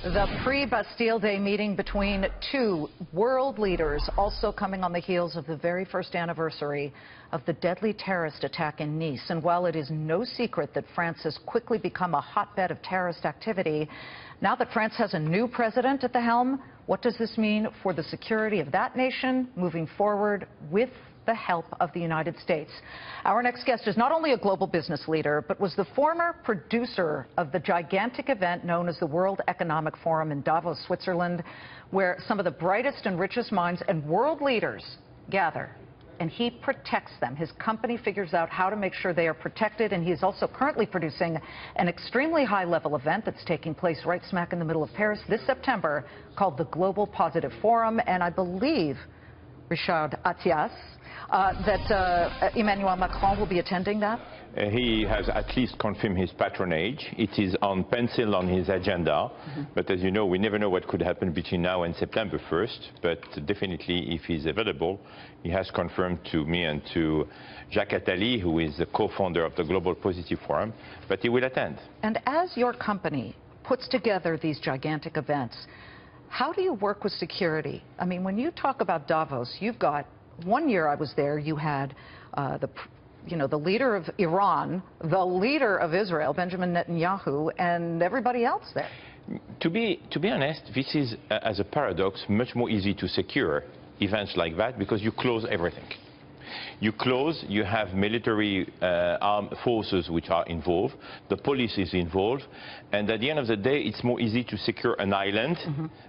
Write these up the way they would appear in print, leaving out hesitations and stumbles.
The pre-Bastille Day meeting between two world leaders, also coming on the heels of the very first anniversary of the deadly terrorist attack in Nice. And while it is no secret that France has quickly become a hotbed of terrorist activity, now that France has a new president at the helm, what does this mean for the security of that nation moving forward with the help of the United States? Our next guest is not only a global business leader, but was the former producer of the gigantic event known as the World Economic Forum in Davos, Switzerland, where some of the brightest and richest minds and world leaders gather. And he protects them. His company figures out how to make sure they are protected, and he is also currently producing an extremely high-level event that's taking place right smack in the middle of Paris this September called the Global Positive Forum. And I believe, Richard Attias, that Emmanuel Macron will be attending that? He has at least confirmed his patronage. It is on pencil on his agenda. But as you know, we never know what could happen between now and September 1st. But definitely, if he's available, he has confirmed to me and to Jacques Attali, who is the co-founder of the Global Positive Forum, but he will attend. And as your company puts together these gigantic events, how do you work with security? I mean, when you talk about Davos, you've got, one year I was there, you had the leader of Iran, the leader of Israel, Benjamin Netanyahu, and everybody else there. To be honest, this is, as a paradox, much more easy to secure events like that because you close everything. You close, you have military armed forces which are involved, the police is involved, and at the end of the day, it's more easy to secure an island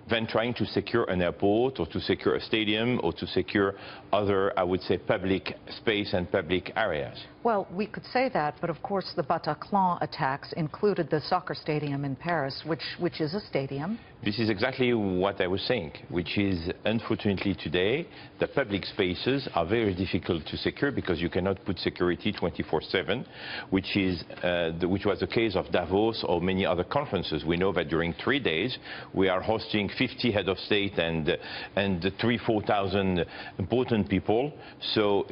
than trying to secure an airport or to secure a stadium or to secure other, I would say, public space and public areas. Well, we could say that, but of course the Bataclan attacks included the soccer stadium in Paris, which is a stadium. This is exactly what I was saying, which is, unfortunately today, the public spaces are very difficult to secure because you cannot put security 24/7, which was the case of Davos or many other conferences. We know that during 3 days, we are hosting 50 head of state and 3,000–4,000 important people. So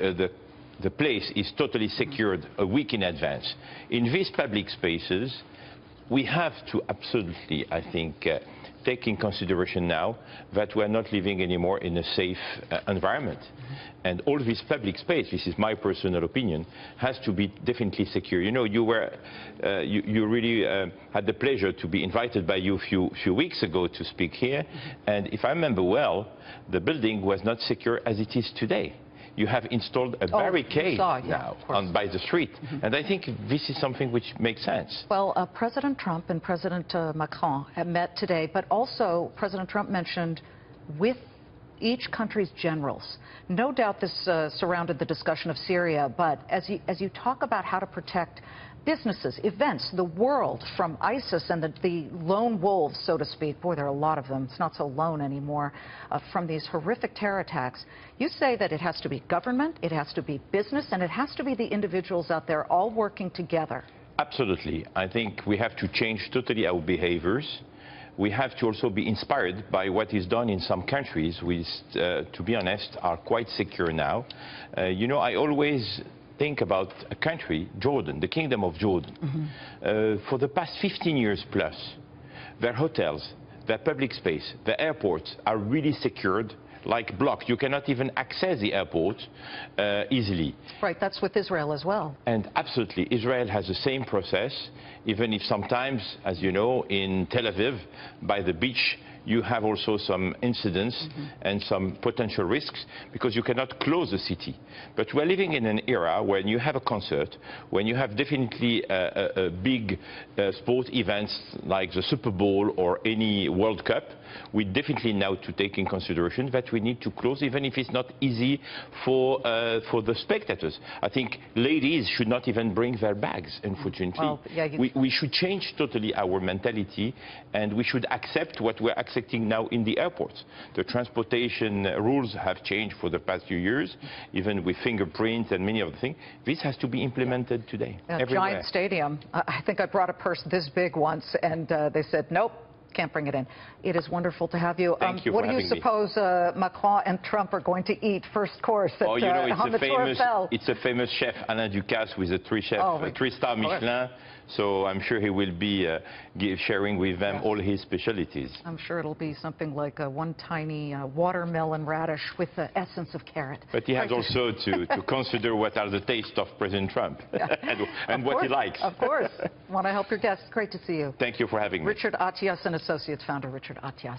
the place is totally secured a week in advance. In these public spaces, we have to absolutely, I think, take in consideration now that we are not living anymore in a safe environment. And all this public space, this is my personal opinion, has to be definitely secure. You know, you really had the pleasure to be invited by you a few weeks ago to speak here. And if I remember well, the building was not secure as it is today. You have installed a barricade now by the street. And I think this is something which makes sense. Well, President Trump and President Macron have met today, but also President Trump mentioned with each country's generals. No doubt this surrounded the discussion of Syria, but as you talk about how to protect businesses, events, the world from ISIS and the lone wolves, so to speak. Boy, there are a lot of them. It's not so lone anymore. From these horrific terror attacks, you say that it has to be government, it has to be business, and it has to be the individuals out there all working together. Absolutely. I think we have to change totally our behaviors. We have to also be inspired by what is done in some countries, which, to be honest, are quite secure now. You know, I always think about a country, Jordan, the Kingdom of Jordan. For the past 15 years plus, their hotels, their public space, their airports are really secured like blocked. You cannot even access the airport easily. Right, that's with Israel as well. And absolutely, Israel has the same process, even if sometimes, as you know, in Tel Aviv, by the beach, you have also some incidents and some potential risks because you cannot close the city. But we're living in an era when you have a concert, when you have definitely a big sport events like the Super Bowl or any World Cup, we definitely now to take in consideration that we need to close, even if it's not easy for the spectators. I think ladies should not even bring their bags, unfortunately. Well, yeah, we should change totally our mentality, and we should accept what we're accepting now in the airports. The transportation rules have changed for the past few years, even with fingerprints and many other things. This has to be implemented today. A giant stadium. I think I brought a purse this big once, and they said, nope, can't bring it in. It is wonderful to have you. Thank you what do you suppose Macron and Trump are going to eat first course at, you know, on the Tour Eiffel? It's a famous chef, Alain Ducasse, with a three-star Michelin. So I'm sure he will be sharing with them all his specialties. I'm sure it'll be something like one tiny watermelon radish with the essence of carrot. But he has also to consider what are the tastes of President Trump and what he likes. Of course. Want to help your guests. Great to see you. Thank you for having me. Richard Attias and Associates founder Richard Attias.